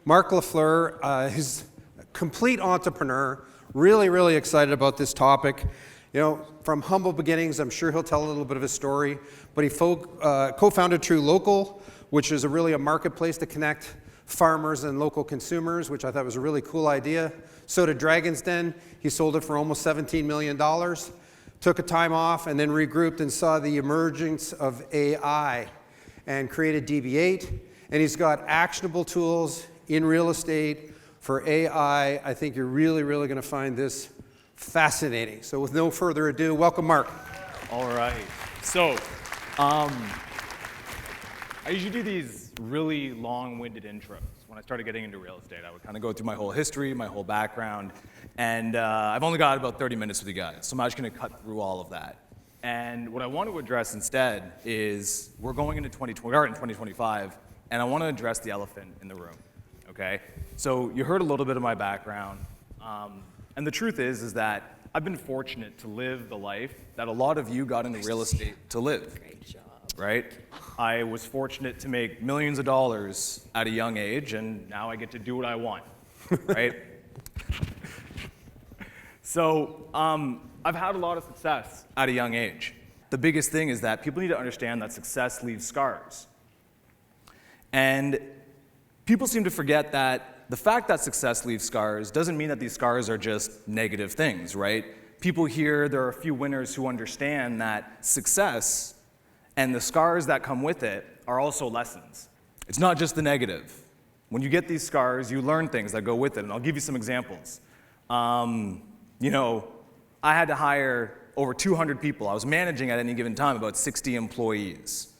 Marc Lafleur, he's a complete entrepreneur, really excited about this topic. You know, from humble beginnings, I'm sure he'll tell a little bit of his story, but he co-founded truLOCAL, which is really a marketplace to connect farmers and local consumers, which I thought was a really cool idea. So did Dragon's Den. He sold it for almost $17 million. Took a time off and then regrouped and saw the emergence of AI and created DB8. And he's got actionable tools in real estate for AI. I think you're really going to find this fascinating. So with no further ado, welcome Marc. All right. So, I usually do these really long-winded intros. When I started getting into real estate, I would kind of go through my whole history, my whole background, and I've only got about 30 minutes with you guys, so I'm just going to cut through all of that. And what I want to address instead is we're going into 2025, and I want to address the elephant in the room. Okay? So you heard a little bit of my background, and the truth is that I've been fortunate to live the life that a lot of you got into real estate to live. Great job. Right? I was fortunate to make millions of dollars at a young age, and now I get to do what I want, right? So I've had a lot of success at a young age. The biggest thing is that people need to understand that success leaves scars. And people seem to forget that the fact that success leaves scars doesn't mean that these scars are just negative things, right? People here, there are a few winners who understand that success and the scars that come with it are also lessons. It's not just the negative. When you get these scars, you learn things that go with it, and I'll give you some examples. You know, I had to hire over 200 people. I was managing at any given time about 60 employees,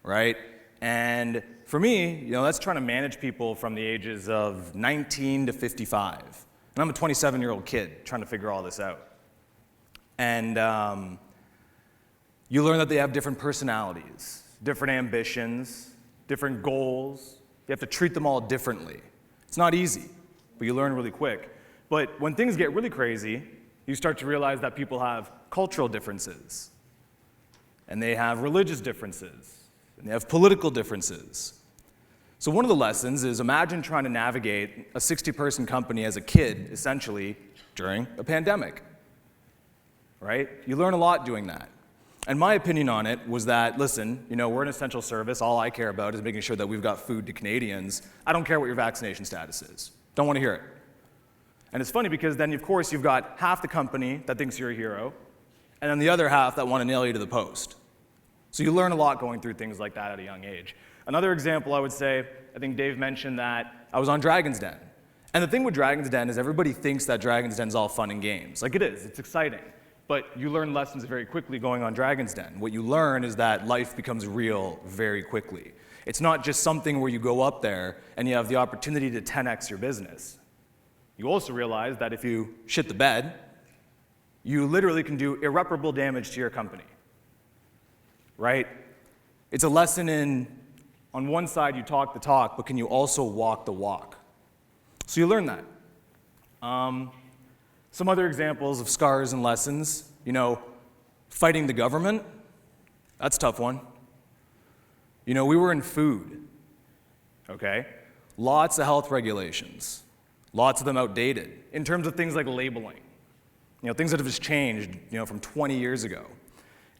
right? And for me, you know, that's trying to manage people from the ages of 19 to 55. And I'm a 27-year-old kid trying to figure all this out. And you learn that they have different personalities, different ambitions, different goals. You have to treat them all differently. It's not easy, but you learn really quick. But when things get really crazy, you start to realize that people have cultural differences, and they have religious differences, and they have political differences. So one of the lessons is imagine trying to navigate a 60-person company as a kid, essentially, during a pandemic, right? You learn a lot doing that. And my opinion on it was that, listen, you know, we're an essential service. All I care about is making sure that we've got food to Canadians. I don't care what your vaccination status is. Don't want to hear it. And it's funny because then, of course, you've got half the company that thinks you're a hero, and then the other half that want to nail you to the post. So you learn a lot going through things like that at a young age. Another example, I would say, I think Dave mentioned that I was on Dragon's Den. And the thing with Dragon's Den is everybody thinks that Dragon's Den is all fun and games. Like it is, it's exciting. But you learn lessons very quickly going on Dragon's Den. What you learn is that life becomes real very quickly. It's not just something where you go up there and you have the opportunity to 10x your business. You also realize that if you shit the bed, you literally can do irreparable damage to your company, right? It's a lesson in, on one side you talk the talk, but can you also walk the walk? So you learn that. Some other examples of scars and lessons, you know, fighting the government, that's a tough one. You know, we were in food, okay? Lots of health regulations, lots of them outdated, in terms of things like labeling. You know, things that have just changed, you know, from 20 years ago.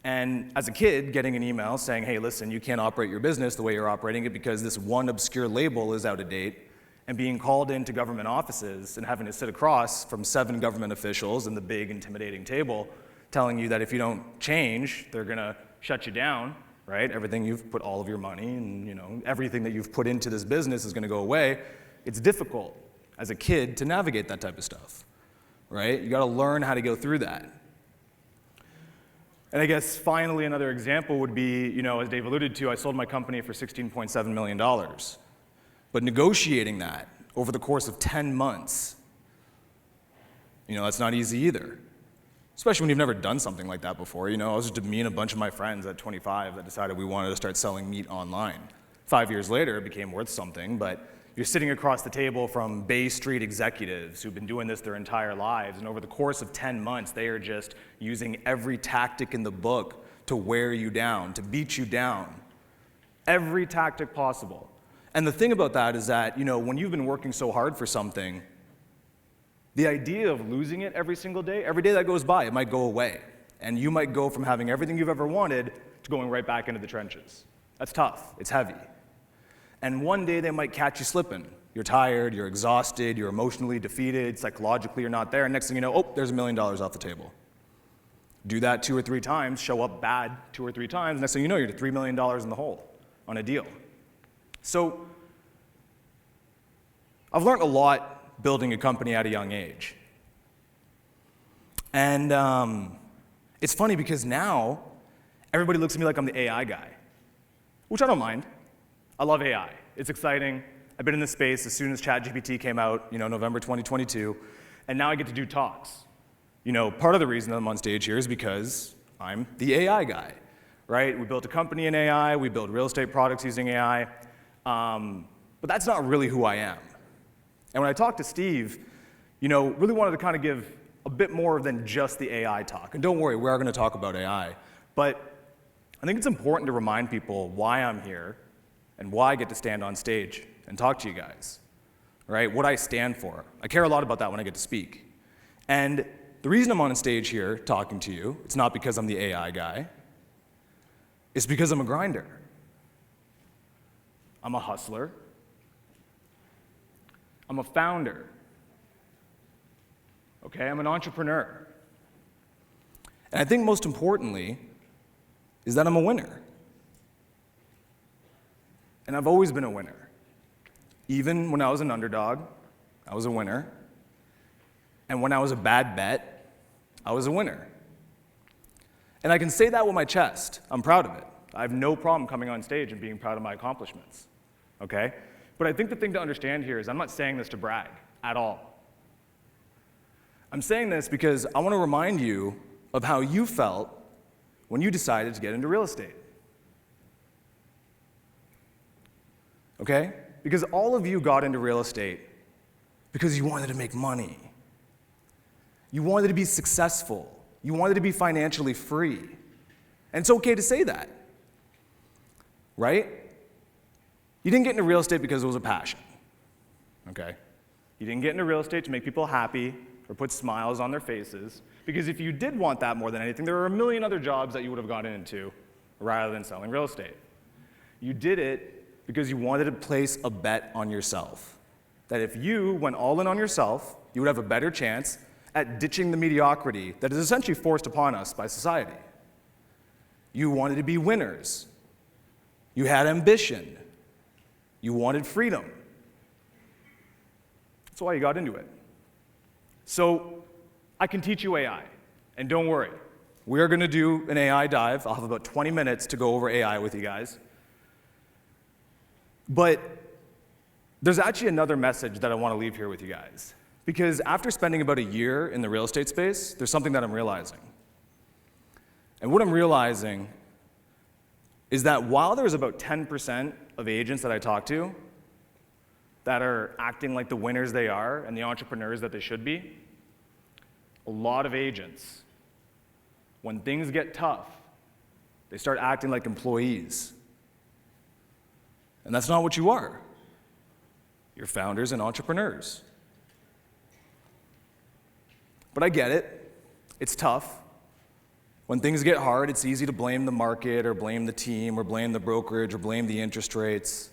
And as a kid, getting an email saying, hey, listen, you can't operate your business the way you're operating it because this one obscure label is out of date, and being called into government offices and having to sit across from 7 government officials in the big intimidating table telling you that if you don't change, they're gonna shut you down, right? Everything you've put all of your money and, you know, everything that you've put into this business is gonna go away. It's difficult as a kid to navigate that type of stuff, right? You gotta learn how to go through that. And I guess finally another example would be, you know, as Dave alluded to, I sold my company for $16.7 million. But negotiating that over the course of 10 months, you know, that's not easy either. Especially when you've never done something like that before. You know, I was just me and a bunch of my friends at 25 that decided we wanted to start selling meat online. 5 years later, it became worth something, but you're sitting across the table from Bay Street executives who've been doing this their entire lives, and over the course of 10 months, they are just using every tactic in the book to wear you down, to beat you down. Every tactic possible. And the thing about that is that, when you've been working so hard for something, the idea of losing it every single day, every day that goes by, it might go away. And you might go from having everything you've ever wanted to going right back into the trenches. That's tough. It's heavy. And one day they might catch you slipping. You're tired, you're exhausted, you're emotionally defeated, psychologically you're not there, and next thing you know, there's $1 million off the table. Do that 2 or 3 times, show up bad 2 or 3 times, next thing you know, you're $3 million in the hole on a deal. So, I've learned a lot building a company at a young age. And it's funny because now, everybody looks at me like I'm the AI guy, which I don't mind. I love AI. It's exciting. I've been in this space as soon as ChatGPT came out, November 2022, and now I get to do talks. Part of the reason I'm on stage here is because I'm the AI guy, right? We built a company in AI, we build real estate products using AI, but that's not really who I am. And when I talked to Steve, really wanted to kind of give a bit more than just the AI talk. And don't worry, we are going to talk about AI, but I think it's important to remind people why I'm here and why I get to stand on stage and talk to you guys, right? What I stand for. I care a lot about that when I get to speak. And the reason I'm on stage here talking to you, it's not because I'm the AI guy. It's because I'm a grinder. I'm a hustler. I'm a founder. Okay, I'm an entrepreneur. And I think most importantly is that I'm a winner. And I've always been a winner. Even when I was an underdog, I was a winner. And when I was a bad bet, I was a winner. And I can say that with my chest. I'm proud of it. I have no problem coming on stage and being proud of my accomplishments. Okay? But I think the thing to understand here is I'm not saying this to brag at all. I'm saying this because I want to remind you of how you felt when you decided to get into real estate. Okay? Because all of you got into real estate because you wanted to make money. You wanted to be successful. You wanted to be financially free. And it's okay to say that, right? You didn't get into real estate because it was a passion, okay? You didn't get into real estate to make people happy or put smiles on their faces, because if you did want that more than anything, there are a million other jobs that you would have gotten into rather than selling real estate. You did it because you wanted to place a bet on yourself. That if you went all in on yourself, you would have a better chance at ditching the mediocrity that is essentially forced upon us by society. You wanted to be winners. You had ambition. You wanted freedom. That's why you got into it. So I can teach you AI, and don't worry. We are going to do an AI dive. I'll have about 20 minutes to go over AI with you guys. But there's actually another message that I want to leave here with you guys. Because after spending about a year in the real estate space, there's something that I'm realizing. And what I'm realizing is that while there's about 10% of agents that I talk to that are acting like the winners they are and the entrepreneurs that they should be, a lot of agents, when things get tough, they start acting like employees. And that's not what you are. You're founders and entrepreneurs. But I get it. It's tough. When things get hard, it's easy to blame the market or blame the team or blame the brokerage or blame the interest rates.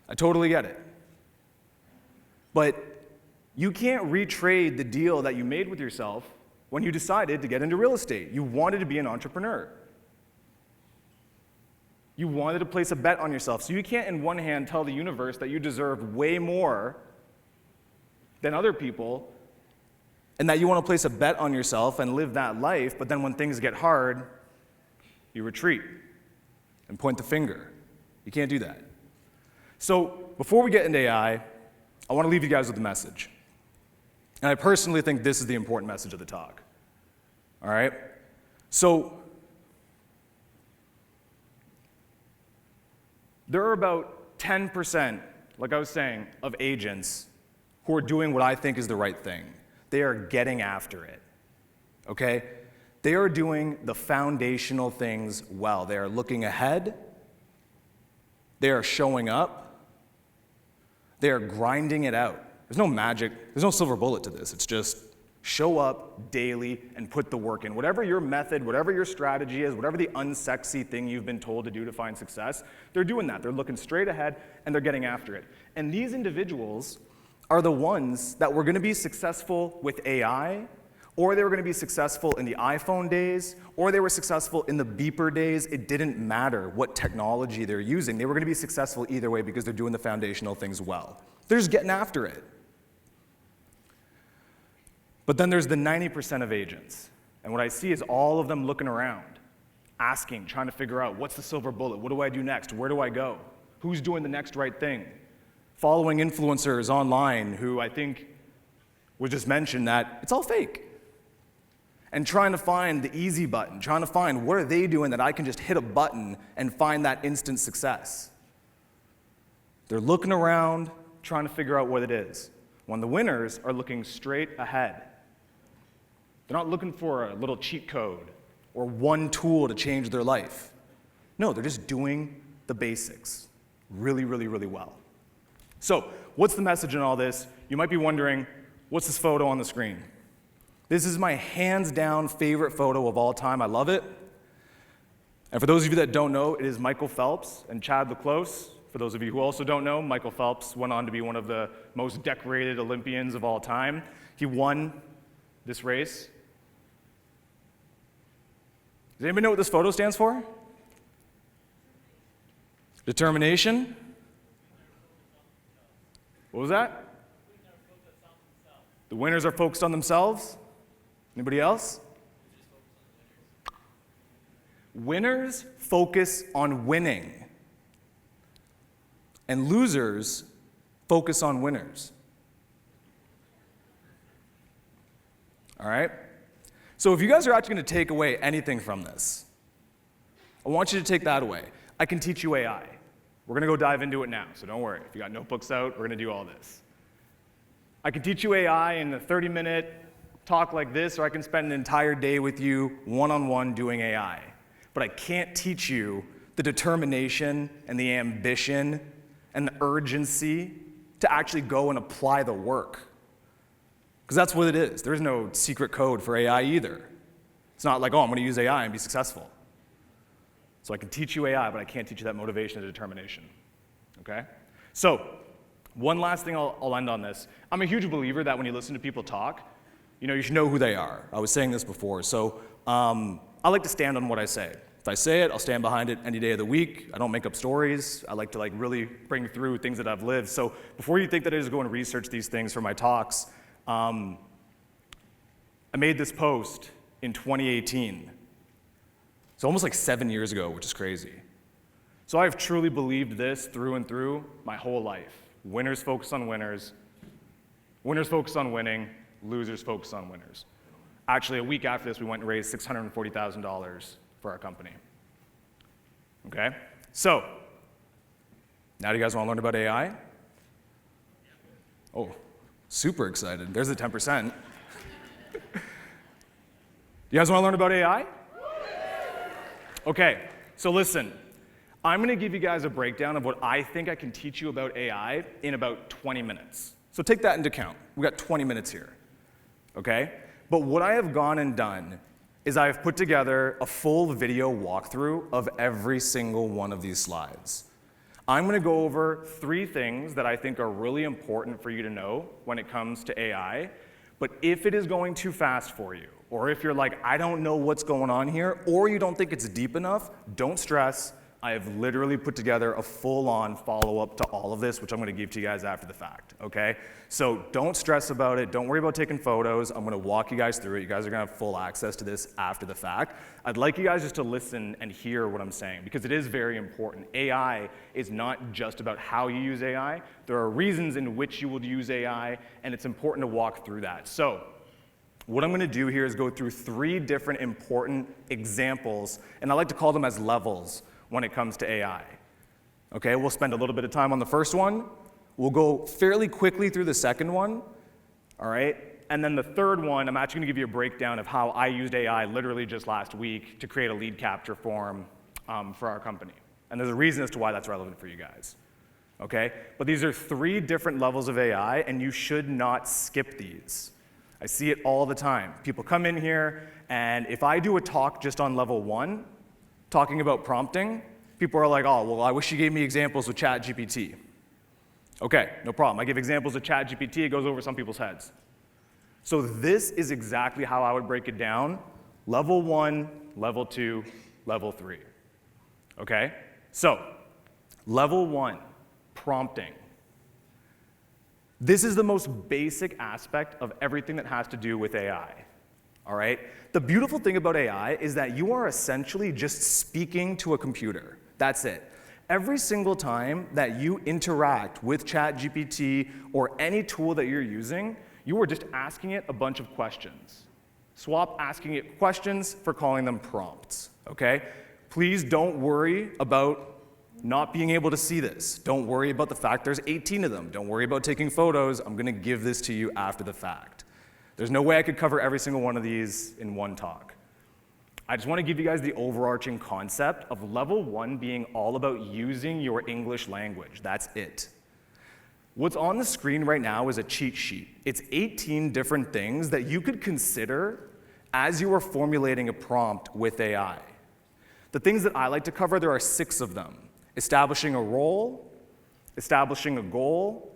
I totally get it. But you can't retrade the deal that you made with yourself when you decided to get into real estate. You wanted to be an entrepreneur. You wanted to place a bet on yourself. So you can't, in one hand, tell the universe that you deserve way more than other people and that you want to place a bet on yourself and live that life, but then when things get hard, you retreat and point the finger. You can't do that. So before we get into AI, I want to leave you guys with a message. And I personally think this is the important message of the talk. All right? So there are about 10%, like I was saying, of agents who are doing what I think is the right thing. They are getting after it, okay? They are doing the foundational things well. They are looking ahead. They are showing up. They are grinding it out. There's no magic, there's no silver bullet to this. It's just show up daily and put the work in. Whatever your method, whatever your strategy is, whatever the unsexy thing you've been told to do to find success, they're doing that. They're looking straight ahead and they're getting after it. And these individuals are the ones that were going to be successful with AI, or they were going to be successful in the iPhone days, or they were successful in the beeper days. It didn't matter what technology they're using. They were going to be successful either way because they're doing the foundational things well. They're just getting after it. But then there's the 90% of agents. And what I see is all of them looking around, asking, trying to figure out, what's the silver bullet? What do I do next? Where do I go? Who's doing the next right thing? Following influencers online who I think was just mentioned that it's all fake. And trying to find the easy button, trying to find what are they doing that I can just hit a button and find that instant success. They're looking around, trying to figure out what it is. When the winners are looking straight ahead. They're not looking for a little cheat code or one tool to change their life. No, they're just doing the basics really, really, really well. So, what's the message in all this? You might be wondering, what's this photo on the screen? This is my hands down favorite photo of all time. I love it. And for those of you that don't know, it is Michael Phelps and Chad LeClos. For those of you who also don't know, Michael Phelps went on to be one of the most decorated Olympians of all time. He won this race. Does anybody know what this photo stands for? Determination? What was that? The winners are focused on themselves? Anybody else? Winners focus on winning. And losers focus on winners. All right? So if you guys are actually going to take away anything from this, I want you to take that away. I can teach you AI. We're going to go dive into it now, so don't worry. If you got notebooks out, we're going to do all this. I can teach you AI in a 30-minute talk like this, or I can spend an entire day with you one-on-one doing AI. But I can't teach you the determination and the ambition and the urgency to actually go and apply the work. Because that's what it is. There is no secret code for AI either. It's not like, oh, I'm going to use AI and be successful. So I can teach you AI, but I can't teach you that motivation and determination. Okay? So, one last thing I'll end on this. I'm a huge believer that when you listen to people talk, you should know who they are. I was saying this before. So, I like to stand on what I say. If I say it, I'll stand behind it any day of the week. I don't make up stories. I like to really bring through things that I've lived. So before you think that I just go and research these things for my talks, I made this post in 2018. So almost like 7 years ago, which is crazy. So I've truly believed this through and through my whole life. Winners focus on winners. Winners focus on winning. Losers focus on winners. Actually, a week after this, we went and raised $640,000 for our company. Okay? So, now do you guys want to learn about AI? Oh, super excited. There's the 10%. You guys want to learn about AI? Okay, so listen. I'm going to give you guys a breakdown of what I think I can teach you about AI in about 20 minutes. So take that into account. We've got 20 minutes here. Okay? But what I have gone and done is I've put together a full video walkthrough of every single one of these slides. I'm going to go over 3 things that I think are really important for you to know when it comes to AI. But if it is going too fast for you, or if you're like, I don't know what's going on here, or you don't think it's deep enough, don't stress. I have literally put together a full-on follow-up to all of this, which I'm going to give to you guys after the fact, okay? So don't stress about it. Don't worry about taking photos. I'm going to walk you guys through it. You guys are going to have full access to this after the fact. I'd like you guys just to listen and hear what I'm saying, because it is very important. AI is not just about how you use AI. There are reasons in which you will use AI, and it's important to walk through that. So what I'm going to do here is go through 3 different important examples, and I like to call them as levels when it comes to AI. Okay, we'll spend a little bit of time on the first one. We'll go fairly quickly through the second one, all right? And then the third one, I'm actually gonna give you a breakdown of how I used AI literally just last week to create a lead capture form for our company. And there's a reason as to why that's relevant for you guys. okay? But these are 3 different levels of AI, and you should not skip these. I see it all the time. People come in here, and if I do a talk just on level 1, talking about prompting, people are like, oh, well, I wish you gave me examples with ChatGPT. Okay, no problem. I give examples of ChatGPT, it goes over some people's heads. So this is exactly how I would break it down. Level 1, level 2, level 3. Okay? So, level 1, prompting. This is the most basic aspect of everything that has to do with AI. All right? The beautiful thing about AI is that you are essentially just speaking to a computer. That's it. Every single time that you interact with ChatGPT or any tool that you're using, you are just asking it a bunch of questions. Swap asking it questions for calling them prompts, okay? Please don't worry about not being able to see this. Don't worry about the fact there's 18 of them. Don't worry about taking photos. I'm gonna give this to you after the fact. There's no way I could cover every single one of these in one talk. I just wanna give you guys the overarching concept of level 1 being all about using your English language. That's it. What's on the screen right now is a cheat sheet. It's 18 different things that you could consider as you are formulating a prompt with AI. The things that I like to cover, there are 6 of them. Establishing a role, establishing a goal,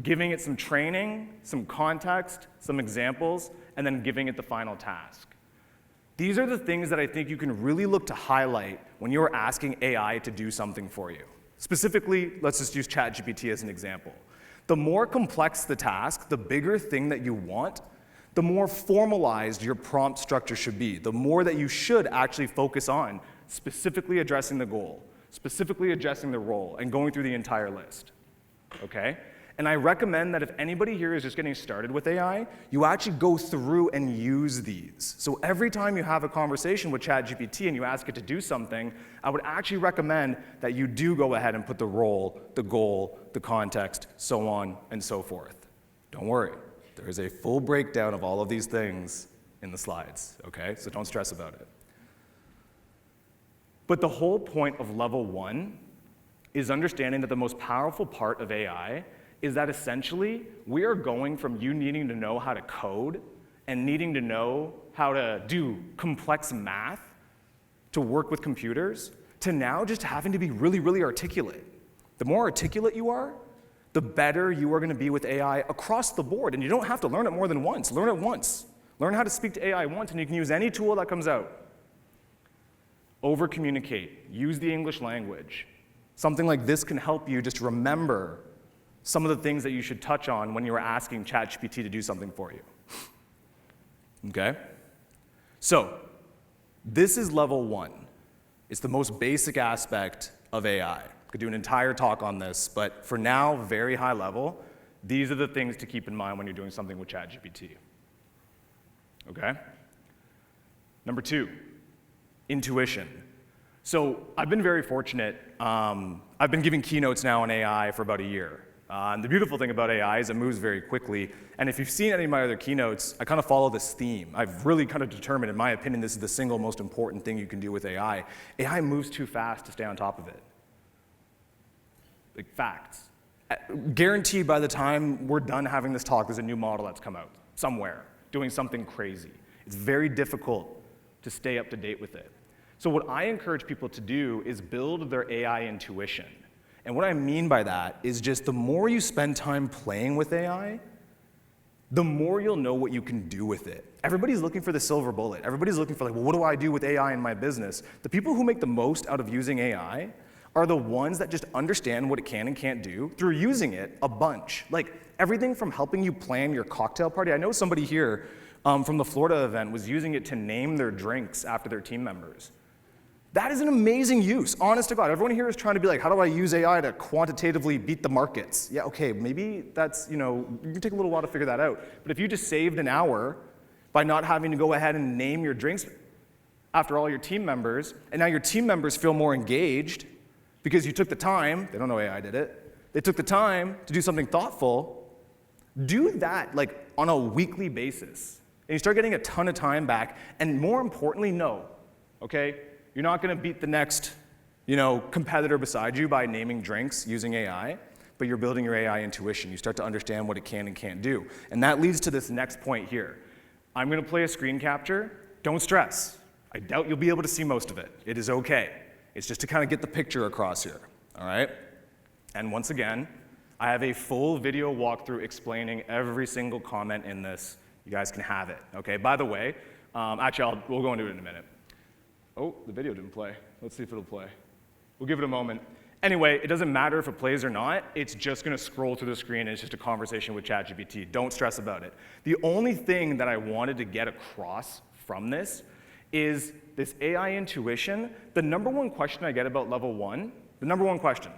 giving it some training, some context, some examples, and then giving it the final task. These are the things that I think you can really look to highlight when you're asking AI to do something for you. Specifically, let's just use ChatGPT as an example. The more complex the task, the bigger thing that you want, the more formalized your prompt structure should be, the more that you should actually focus on specifically addressing the goal, specifically addressing the role, and going through the entire list, okay? And I recommend that if anybody here is just getting started with AI, you actually go through and use these. So every time you have a conversation with ChatGPT and you ask it to do something, I would actually recommend that you do go ahead and put the role, the goal, the context, so on and so forth. Don't worry, there is a full breakdown of all of these things in the slides, okay? So don't stress about it. But the whole point of level 1 is understanding that the most powerful part of AI is that essentially we are going from you needing to know how to code and needing to know how to do complex math to work with computers to now just having to be really, really articulate. The more articulate you are, the better you are going to be with AI across the board. And you don't have to learn it more than once. Learn it once. Learn how to speak to AI once, and you can use any tool that comes out. Over-communicate. Use the English language. Something like this can help you just remember some of the things that you should touch on when you are asking ChatGPT to do something for you. Okay? So, this is level 1. It's the most basic aspect of AI. I could do an entire talk on this, but for now, very high level, these are the things to keep in mind when you're doing something with ChatGPT. Okay? Number 2, intuition. So I've been very fortunate. I've been giving keynotes now on AI for about a year. And the beautiful thing about AI is it moves very quickly. And if you've seen any of my other keynotes, I kind of follow this theme. I've really kind of determined, in my opinion, this is the single most important thing you can do with AI. AI moves too fast to stay on top of it. Like facts. Guaranteed by the time we're done having this talk, there's a new model that's come out somewhere doing something crazy. It's very difficult to stay up to date with it. So what I encourage people to do is build their AI intuition. And what I mean by that is just the more you spend time playing with AI, the more you'll know what you can do with it. Everybody's looking for the silver bullet. Everybody's looking for, like, well, what do I do with AI in my business? The people who make the most out of using AI are the ones that just understand what it can and can't do through using it a bunch. Like, everything from helping you plan your cocktail party. I know somebody here from the Florida event was using it to name their drinks after their team members. That is an amazing use, honest to God. Everyone here is trying to be like, how do I use AI to quantitatively beat the markets? Yeah, okay, maybe that's, you can take a little while to figure that out. But if you just saved an hour by not having to go ahead and name your drinks after all your team members, and now your team members feel more engaged because you took the time, they don't know AI did it, they took the time to do something thoughtful, do that like on a weekly basis. And you start getting a ton of time back, and more importantly, no, okay? You're not going to beat the next competitor beside you by naming drinks using AI, but you're building your AI intuition. You start to understand what it can and can't do. And that leads to this next point here. I'm going to play a screen capture. Don't stress. I doubt you'll be able to see most of it. It is okay. It's just to kind of get the picture across here, all right? And once again, I have a full video walkthrough explaining every single comment in this. You guys can have it, okay? By the way, actually, we'll go into it in a minute. Oh, the video didn't play. Let's see if it'll play. We'll give it a moment. Anyway, it doesn't matter if it plays or not. It's just going to scroll through the screen, and it's just a conversation with ChatGPT. Don't stress about it. The only thing that I wanted to get across from this is this AI intuition. The number one question I get about level 1, the number one question,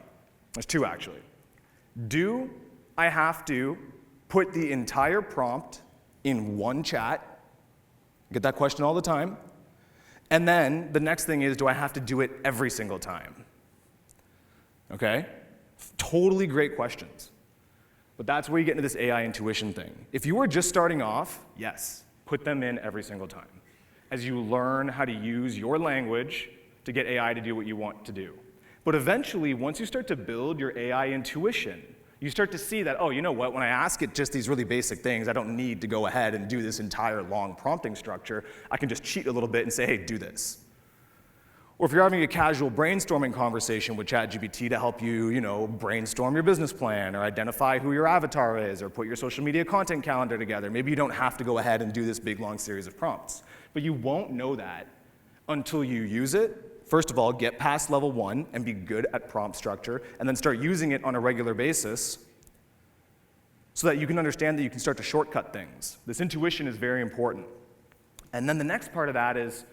there's 2 actually. Do I have to put the entire prompt in one chat? I get that question all the time. And then the next thing is, do I have to do it every single time? Okay? Totally great questions. But that's where you get into this AI intuition thing. If you are just starting off, yes, put them in every single time as you learn how to use your language to get AI to do what you want to do. But eventually, once you start to build your AI intuition, you start to see that, oh, you know what, when I ask it just these really basic things, I don't need to go ahead and do this entire long prompting structure. I can just cheat a little bit and say, hey, do this. Or if you're having a casual brainstorming conversation with ChatGPT to help you, brainstorm your business plan or identify who your avatar is or put your social media content calendar together, maybe you don't have to go ahead and do this big, long series of prompts. But you won't know that until you use it. First of all, get past level 1 and be good at prompt structure, and then start using it on a regular basis so that you can understand that you can start to shortcut things. This intuition is very important. And then the next part of that is,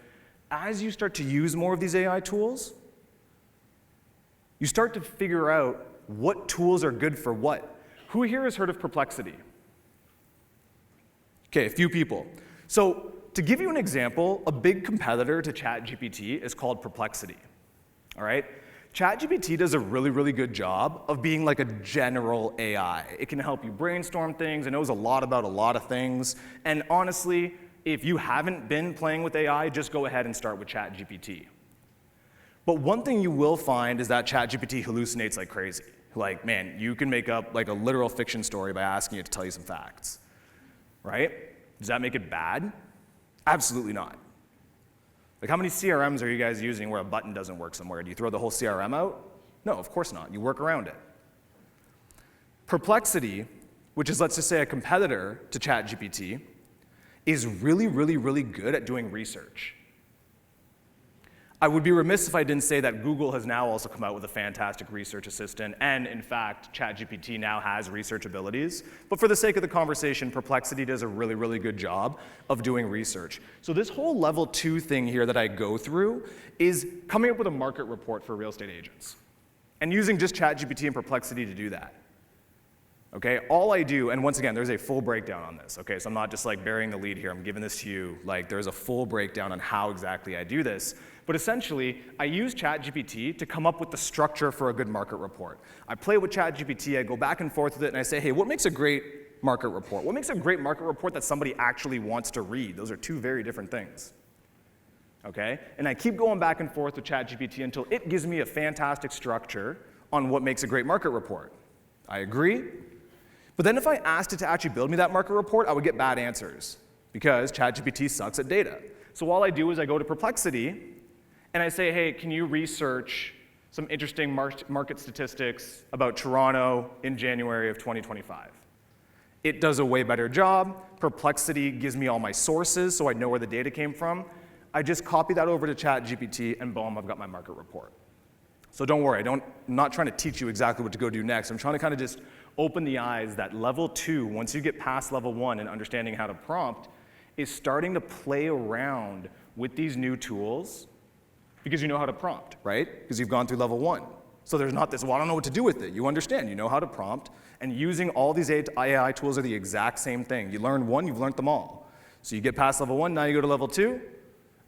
as you start to use more of these AI tools, you start to figure out what tools are good for what. Who here has heard of Perplexity? Okay, a few people. So to give you an example, a big competitor to ChatGPT is called Perplexity, all right? ChatGPT does a really, really good job of being like a general AI. It can help you brainstorm things. It knows a lot about a lot of things. And honestly, if you haven't been playing with AI, just go ahead and start with ChatGPT. But one thing you will find is that ChatGPT hallucinates like crazy. Like, man, you can make up like a literal fiction story by asking it to tell you some facts, right? Does that make it bad? Absolutely not. Like, how many CRMs are you guys using where a button doesn't work somewhere? Do you throw the whole CRM out? No, of course not. You work around it. Perplexity, which is, let's just say, a competitor to ChatGPT, is really, really, really good at doing research. I would be remiss if I didn't say that Google has now also come out with a fantastic research assistant, and in fact, ChatGPT now has research abilities. But for the sake of the conversation, Perplexity does a really, really good job of doing research. So this whole level 2 thing here that I go through is coming up with a market report for real estate agents, and using just ChatGPT and Perplexity to do that. Okay, all I do, and once again, there's a full breakdown on this, okay, so I'm not just like burying the lead here, I'm giving this to you, like there's a full breakdown on how exactly I do this, but essentially, I use ChatGPT to come up with the structure for a good market report. I play with ChatGPT, I go back and forth with it, and I say, hey, what makes a great market report? What makes a great market report that somebody actually wants to read? Those are 2 very different things, okay? And I keep going back and forth with ChatGPT until it gives me a fantastic structure on what makes a great market report. I agree. But then if I asked it to actually build me that market report, I would get bad answers because ChatGPT sucks at data. So all I do is I go to Perplexity and I say, hey, can you research some interesting market statistics about Toronto in January of 2025? It does a way better job. Perplexity gives me all my sources so I know where the data came from. I just copy that over to ChatGPT and boom, I've got my market report. So don't worry, I'm not trying to teach you exactly what to go do next. I'm trying to kind of just open the eyes that level 2, once you get past level 1 and understanding how to prompt, is starting to play around with these new tools because you know how to prompt, right? Because you've gone through level 1. So there's not this, well, I don't know what to do with it. You understand, you know how to prompt, and using all these AI tools are the exact same thing. You learn one, you've learned them all. So you get past level 1, now you go to level 2, and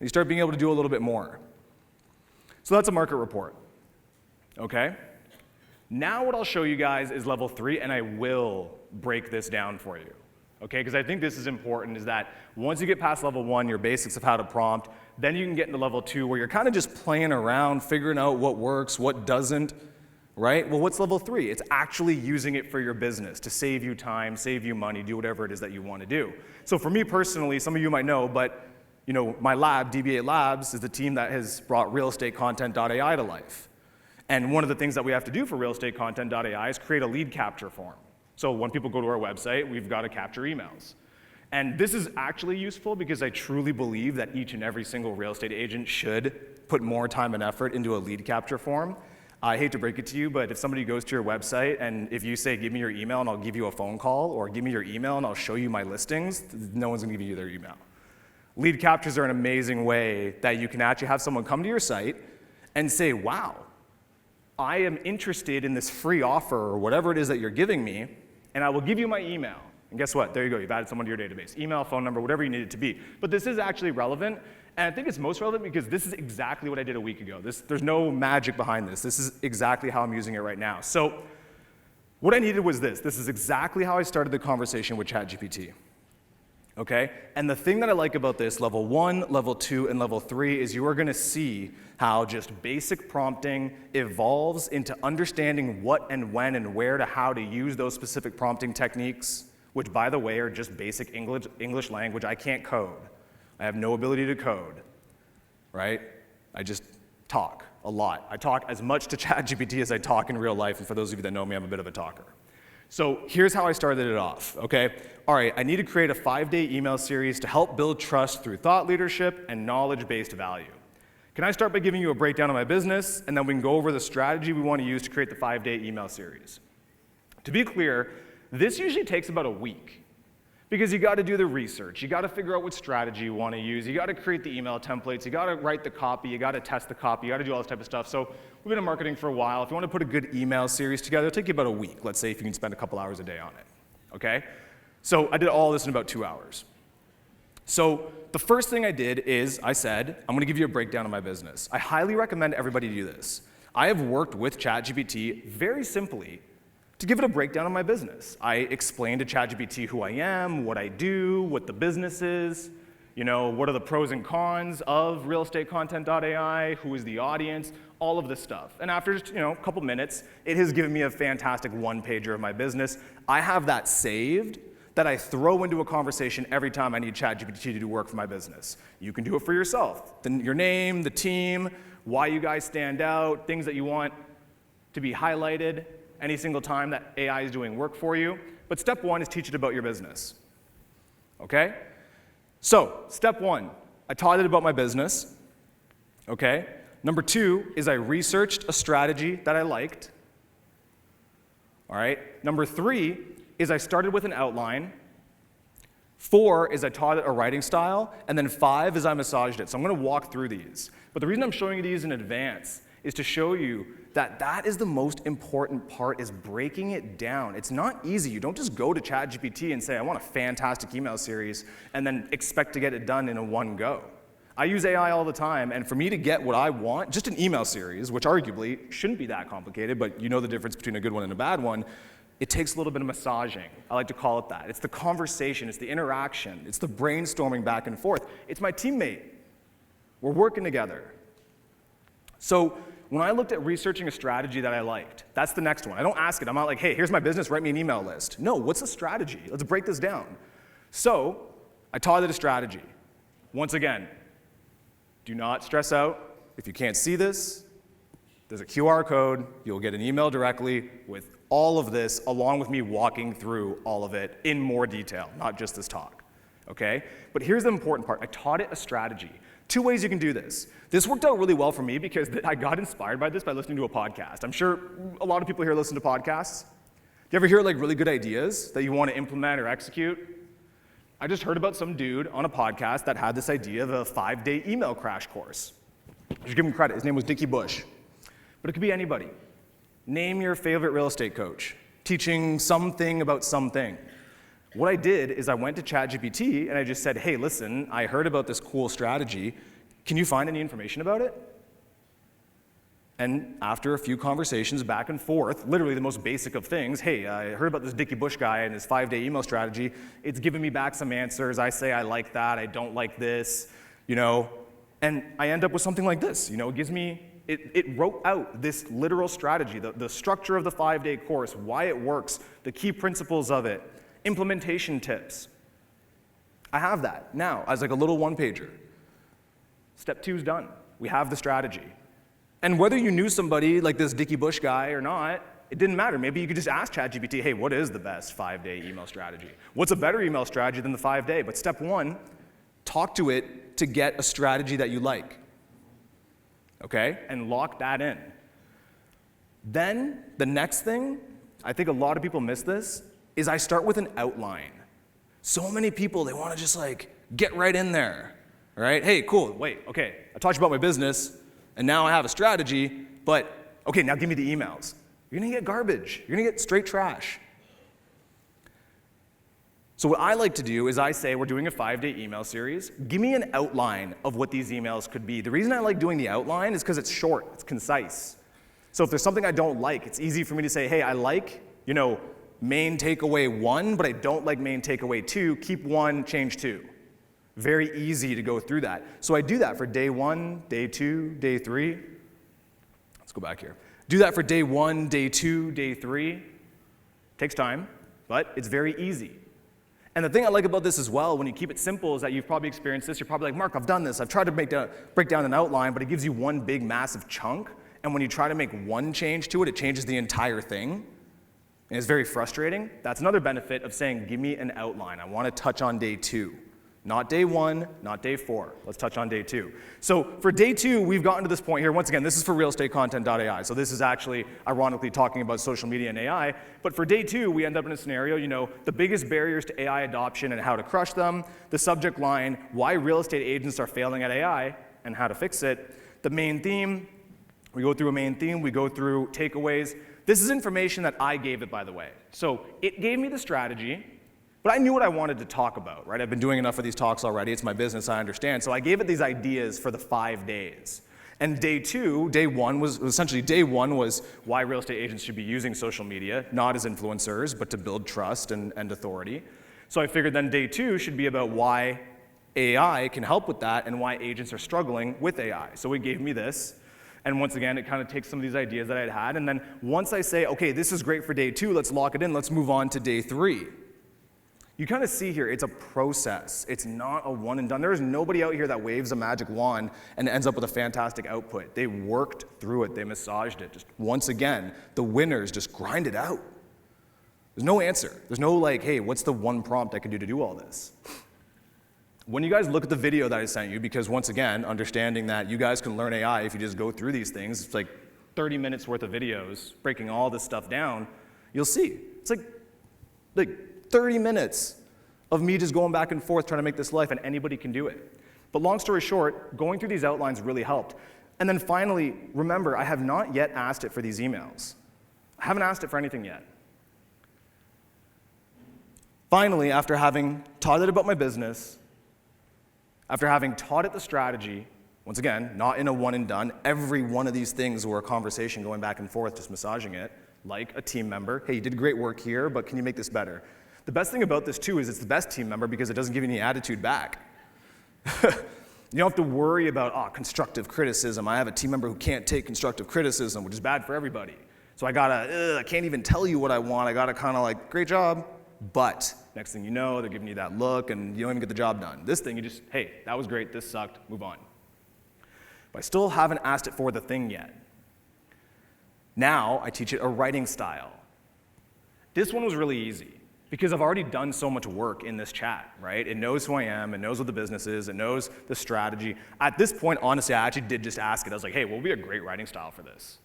you start being able to do a little bit more. So that's a market report, okay? Now what I'll show you guys is level 3, and I will break this down for you, okay? Because I think this is important, is that once you get past level 1, your basics of how to prompt, then you can get into level 2 where you're kind of just playing around, figuring out what works, what doesn't, right? Well, what's level 3? It's actually using it for your business to save you time, save you money, do whatever it is that you want to do. So for me personally, some of you might know, but my lab, DB8 Labs, is the team that has brought realestatecontent.ai to life. And one of the things that we have to do for realestatecontent.ai is create a lead capture form. So when people go to our website, we've got to capture emails. And this is actually useful because I truly believe that each and every single real estate agent should put more time and effort into a lead capture form. I hate to break it to you, but if somebody goes to your website and if you say, give me your email and I'll give you a phone call, or give me your email and I'll show you my listings, no one's gonna give you their email. Lead captures are an amazing way that you can actually have someone come to your site and say, wow, I am interested in this free offer or whatever it is that you're giving me, and I will give you my email. And guess what? There you go. You've added someone to your database. Email, phone number, whatever you need it to be. But this is actually relevant, and I think it's most relevant because this is exactly what I did a week ago. There's no magic behind this. This is exactly how I'm using it right now. So what I needed was this. This is exactly how I started the conversation with ChatGPT. Okay? And the thing that I like about this, level 1, level 2, and level 3, is you are going to see how just basic prompting evolves into understanding what and when and where to how to use those specific prompting techniques, which, by the way, are just basic English language. I can't code. I have no ability to code, right? I just talk a lot. I talk as much to ChatGPT as I talk in real life, and for those of you that know me, I'm a bit of a talker. So here's how I started it off, okay? All right, I need to create a 5-day email series to help build trust through thought leadership and knowledge-based value. Can I start by giving you a breakdown of my business, and then we can go over the strategy we want to use to create the 5-day email series? To be clear, this usually takes about a week because you got to do the research. You got to figure out what strategy you want to use. You got to create the email templates. You got to write the copy. You got to test the copy. You got to do all this type of stuff. So we've been in marketing for a while. If you want to put a good email series together, it'll take you about a week. Let's say if you can spend a couple hours a day on it, okay? So I did all this in about 2 hours. So the first thing I did is I said, I'm going to give you a breakdown of my business. I highly recommend everybody do this. I have worked with ChatGPT very simply to give it a breakdown of my business. I explained to ChatGPT who I am, what I do, what the business is, what are the pros and cons of realestatecontent.ai, who is the audience, all of this stuff. And after just, a couple minutes, it has given me a fantastic one-pager of my business. I have that saved that I throw into a conversation every time I need ChatGPT to do work for my business. You can do it for yourself. Your name, the team, why you guys stand out, things that you want to be highlighted any single time that AI is doing work for you. But step 1 is teach it about your business. Okay? So, step 1, I taught it about my business. Okay? Number 2 is I researched a strategy that I liked. All right? Number 3 is I started with an outline. 4 is I taught it a writing style. And then 5 is I massaged it. So I'm going to walk through these. But the reason I'm showing you these in advance is to show you that that is the most important part, is breaking it down. It's not easy. You don't just go to ChatGPT and say, I want a fantastic email series, and then expect to get it done in a one go. I use AI all the time, and for me to get what I want, just an email series, which arguably shouldn't be that complicated, but you know the difference between a good one and a bad one, it takes a little bit of massaging. I like to call it that. It's the conversation, it's the interaction, it's the brainstorming back and forth. It's my teammate. We're working together. So when I looked at researching a strategy that I liked, that's the next one. I don't ask it. I'm not like, hey, here's my business, write me an email list. No, what's the strategy? Let's break this down. So I taught it a strategy. Once again, do not stress out. If you can't see this, there's a QR code. You'll get an email directly with all of this, along with me walking through all of it in more detail, not just this talk. Okay? But here's the important part. I taught it a strategy. 2 ways you can do this. This worked out really well for me because I got inspired by this by listening to a podcast. I'm sure a lot of people here listen to podcasts. Do you ever hear like really good ideas that you want to implement or execute? I just heard about some dude on a podcast that had this idea of a 5-day email crash course. I should give him credit. His name was Dickie Bush. But it could be anybody. Name your favorite real estate coach, teaching something about something. What I did is I went to ChatGPT and I just said, hey, listen, I heard about this cool strategy. Can you find any information about it? And after a few conversations back and forth, literally the most basic of things, hey, I heard about this Dickie Bush guy and his 5-day email strategy. It's giving me back some answers. I say I like that, I don't like this, and I end up with something like this. It gives me, it wrote out this literal strategy, the structure of the 5-day course, why it works, the key principles of it, implementation tips. I have that now as like a little one-pager. Step 2 is done. We have the strategy. And whether you knew somebody like this Dickie Bush guy or not, it didn't matter. Maybe you could just ask ChatGPT, hey, what is the best 5-day email strategy? What's a better email strategy than the 5-day? But step 1, talk to it to get a strategy that you like. Okay? And lock that in. Then, the next thing, I think a lot of people miss this, is I start with an outline. So many people, they want to just get right in there. Right? Hey, cool, wait, okay, I taught you about my business, and now I have a strategy, but okay, now give me the emails. You're gonna get garbage. You're gonna get straight trash. So what I like to do is I say we're doing a 5-day email series. Give me an outline of what these emails could be. The reason I like doing the outline is because it's short, it's concise. So if there's something I don't like, it's easy for me to say, hey, I like, main takeaway 1, but I don't like main takeaway 2. Keep 1, change 2. Very easy to go through that. So I do that for day 1, day 2, day 3. Let's go back here. Do that for day 1, day 2, day 3. Takes time, but it's very easy. And the thing I like about this as well, when you keep it simple, is that you've probably experienced this. You're probably like, Mark, I've done this. I've tried to break down an outline, but it gives you one big, massive chunk. And when you try to make one change to it, it changes the entire thing. And it's very frustrating. That's another benefit of saying, give me an outline. I want to touch on day 2. Not day 1, not day 4. Let's touch on day 2. So for day 2, we've gotten to this point here. Once again, this is for realestatecontent.ai. So this is actually, ironically, talking about social media and AI. But for day 2, we end up in a scenario, the biggest barriers to AI adoption and how to crush them, the subject line, why real estate agents are failing at AI and how to fix it, the main theme. We go through a main theme. We go through takeaways. This is information that I gave it, by the way. So it gave me the strategy. But I knew what I wanted to talk about, right? I've been doing enough of these talks already. It's my business, I understand. So I gave it these ideas for the 5 days. And day 1 was why real estate agents should be using social media, not as influencers, but to build trust and authority. So I figured then day 2 should be about why AI can help with that and why agents are struggling with AI. So it gave me this. And once again, it kind of takes some of these ideas that I'd had. And then once I say, okay, this is great for day 2, let's lock it in, let's move on to day 3. You kind of see here, it's a process. It's not a one and done. There is nobody out here that waves a magic wand and ends up with a fantastic output. They worked through it. They massaged it. Just once again, the winners just grind it out. There's no answer. There's no hey, what's the one prompt I can do to do all this? When you guys look at the video that I sent you, because once again, understanding that you guys can learn AI if you just go through these things, it's 30 minutes worth of videos breaking all this stuff down, you'll see. It's like 30 minutes of me just going back and forth trying to make this life, and anybody can do it. But long story short, going through these outlines really helped. And then finally, remember, I have not yet asked it for these emails. I haven't asked it for anything yet. Finally, after having taught it about my business, after having taught it the strategy, once again, not in a one and done, every one of these things were a conversation going back and forth, just massaging it, like a team member. Hey, you did great work here, but can you make this better? The best thing about this, too, is it's the best team member because it doesn't give you any attitude back. You don't have to worry about, constructive criticism. I have a team member who can't take constructive criticism, which is bad for everybody. So I can't even tell you what I want. I gotta kind of great job, but next thing you know, they're giving you that look and you don't even get the job done. This thing, you just, hey, that was great, this sucked, move on. But I still haven't asked it for the thing yet. Now I teach it a writing style. This one was really easy, because I've already done so much work in this chat, right? It knows who I am, it knows what the business is, it knows the strategy. At this point, honestly, I actually did just ask it. I was like, hey, what would be a great writing style for this?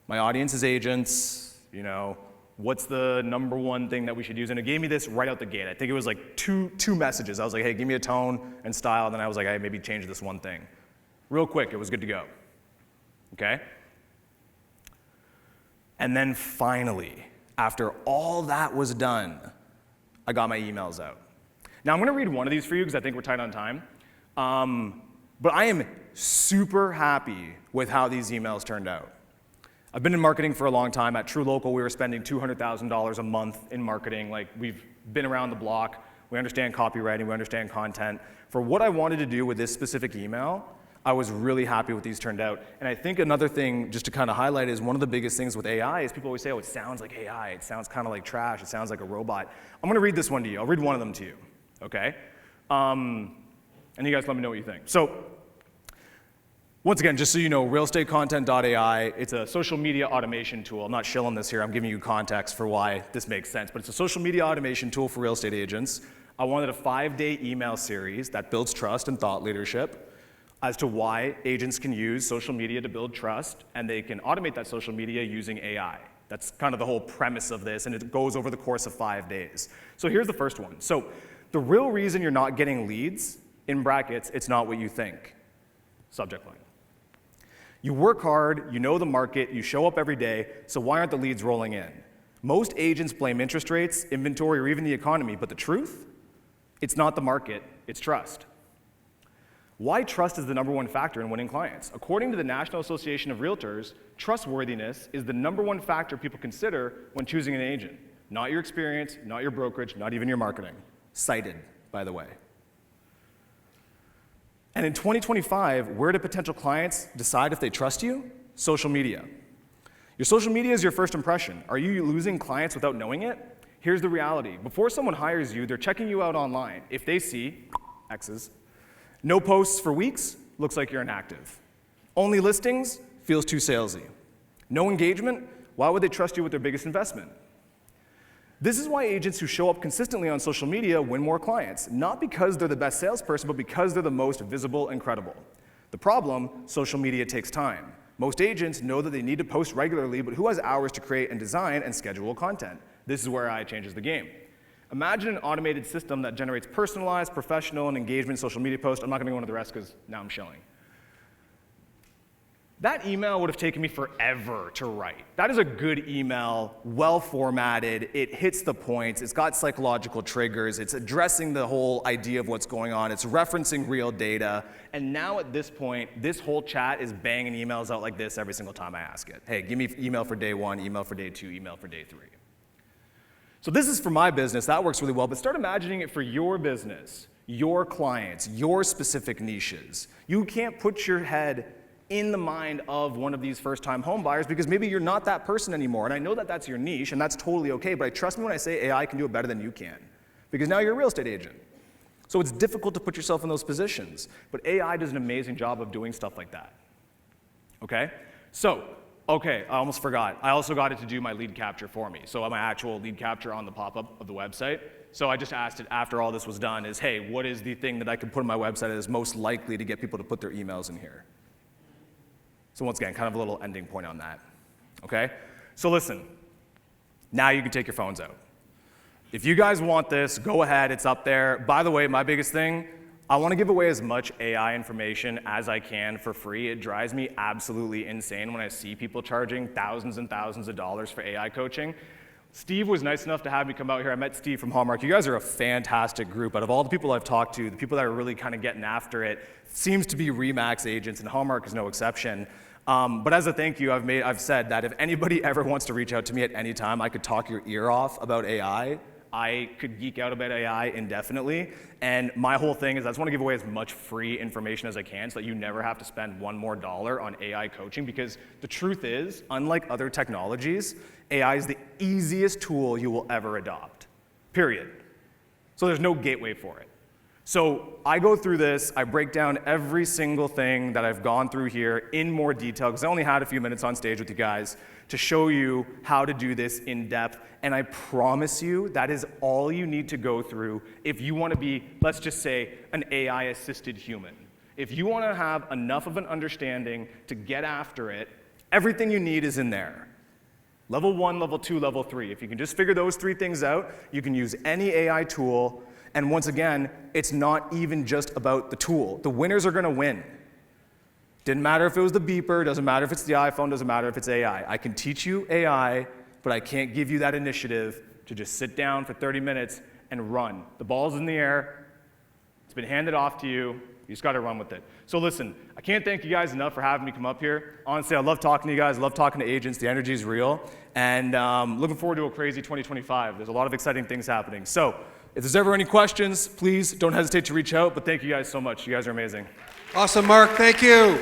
My audience is agents, what's the number one thing that we should use? And it gave me this right out the gate. I think it was two messages. I was like, hey, give me a tone and style. And then I was like, hey, maybe change this one thing. Real quick, it was good to go. Okay? And then finally, after all that was done, I got my emails out. Now, I'm going to read one of these for you because I think we're tight on time. But I am super happy with how these emails turned out. I've been in marketing for a long time. At truLOCAL, we were spending $200,000 a month in marketing. Like, we've been around the block. We understand copywriting. We understand content. For what I wanted to do with this specific email, I was really happy with these turned out. And I think another thing, just to kind of highlight, is one of the biggest things with AI is people always say, oh, it sounds like AI. It sounds kind of like trash. It sounds like a robot. I'm going to read this one to you. I'll read one of them to you, okay? And you guys let me know what you think. So, once again, just so you know, realestatecontent.ai, it's a social media automation tool. I'm not shilling this here. I'm giving you context for why this makes sense. But it's a social media automation tool for real estate agents. I wanted a 5-day email series that builds trust and thought leadership as to why agents can use social media to build trust, and they can automate that social media using AI. That's kind of the whole premise of this, and it goes over the course of 5 days. So here's the first one. So the real reason you're not getting leads, in brackets, it's not what you think. Subject line. You work hard, you know the market, you show up every day, so why aren't the leads rolling in? Most agents blame interest rates, inventory, or even the economy, but the truth? It's not the market, it's trust. Why trust is the #1 factor in winning clients? According to the National Association of Realtors, trustworthiness is the #1 factor people consider when choosing an agent. Not your experience, not your brokerage, not even your marketing. Cited, by the way. And in 2025, where do potential clients decide if they trust you? Social media. Your social media is your first impression. Are you losing clients without knowing it? Here's the reality. Before someone hires you, they're checking you out online. If they see X's, no posts for weeks, looks like you're inactive. Only listings, feels too salesy. No engagement, why would they trust you with their biggest investment? This is why agents who show up consistently on social media win more clients, not because they're the best salesperson, but because they're the most visible and credible. The problem, social media takes time. Most agents know that they need to post regularly, but who has hours to create and design and schedule content? This is where AI changes the game. Imagine an automated system that generates personalized, professional, and engagement social media posts. I'm not going to go into the rest because now I'm shilling. That email would have taken me forever to write. That is a good email, well formatted, it hits the points, it's got psychological triggers, it's addressing the whole idea of what's going on, it's referencing real data, and now at this point, this whole chat is banging emails out like this every single time I ask it. Hey, give me email for day 1, email for day 2, email for day 3. So this is for my business, that works really well, but start imagining it for your business, your clients, your specific niches. You can't put your head in the mind of one of these first-time home buyers because maybe you're not that person anymore. And I know that that's your niche, and that's totally okay, but trust me when I say AI can do it better than you can because now you're a real estate agent. So it's difficult to put yourself in those positions, but AI does an amazing job of doing stuff like that. Okay? So, I almost forgot. I also got it to do my lead capture for me. So my actual lead capture on the pop-up of the website. So I just asked it after all this was done is, hey, what is the thing that I could put on my website that is most likely to get people to put their emails in here? So once again, kind of a little ending point on that, okay? So listen, now you can take your phones out. If you guys want this, go ahead, it's up there. By the way, my biggest thing, I wanna give away as much AI information as I can for free. It drives me absolutely insane when I see people charging thousands and thousands of dollars for AI coaching. Steve was nice enough to have me come out here. I met Steve from Hallmark. You guys are a fantastic group. Out of all the people I've talked to, the people that are really kind of getting after it seems to be Remax agents, and Hallmark is no exception. But as a thank you, I've said that if anybody ever wants to reach out to me at any time, I could talk your ear off about AI. I could geek out about AI indefinitely. And my whole thing is I just want to give away as much free information as I can so that you never have to spend $1 more on AI coaching, because the truth is, unlike other technologies, AI is the easiest tool you will ever adopt, period. So there's no gateway for it. So I go through this, I break down every single thing that I've gone through here in more detail, because I only had a few minutes on stage with you guys to show you how to do this in depth. And I promise you that is all you need to go through if you want to be, let's just say, an AI-assisted human. If you want to have enough of an understanding to get after it, everything you need is in there. Level 1, level 2, level 3. If you can just figure those 3 things out, you can use any AI tool. And once again, it's not even just about the tool. The winners are going to win. Didn't matter if it was the beeper, doesn't matter if it's the iPhone, doesn't matter if it's AI. I can teach you AI, but I can't give you that initiative to just sit down for 30 minutes and run. The ball's in the air. It's been handed off to you. You You just got to run with it. So listen, I can't thank you guys enough for having me come up here. Honestly, I love talking to you guys. I love talking to agents. The energy is real. And looking forward to a crazy 2025. There's a lot of exciting things happening. So if there's ever any questions, please don't hesitate to reach out. But thank you guys so much. You guys are amazing. Awesome, Mark. Thank you.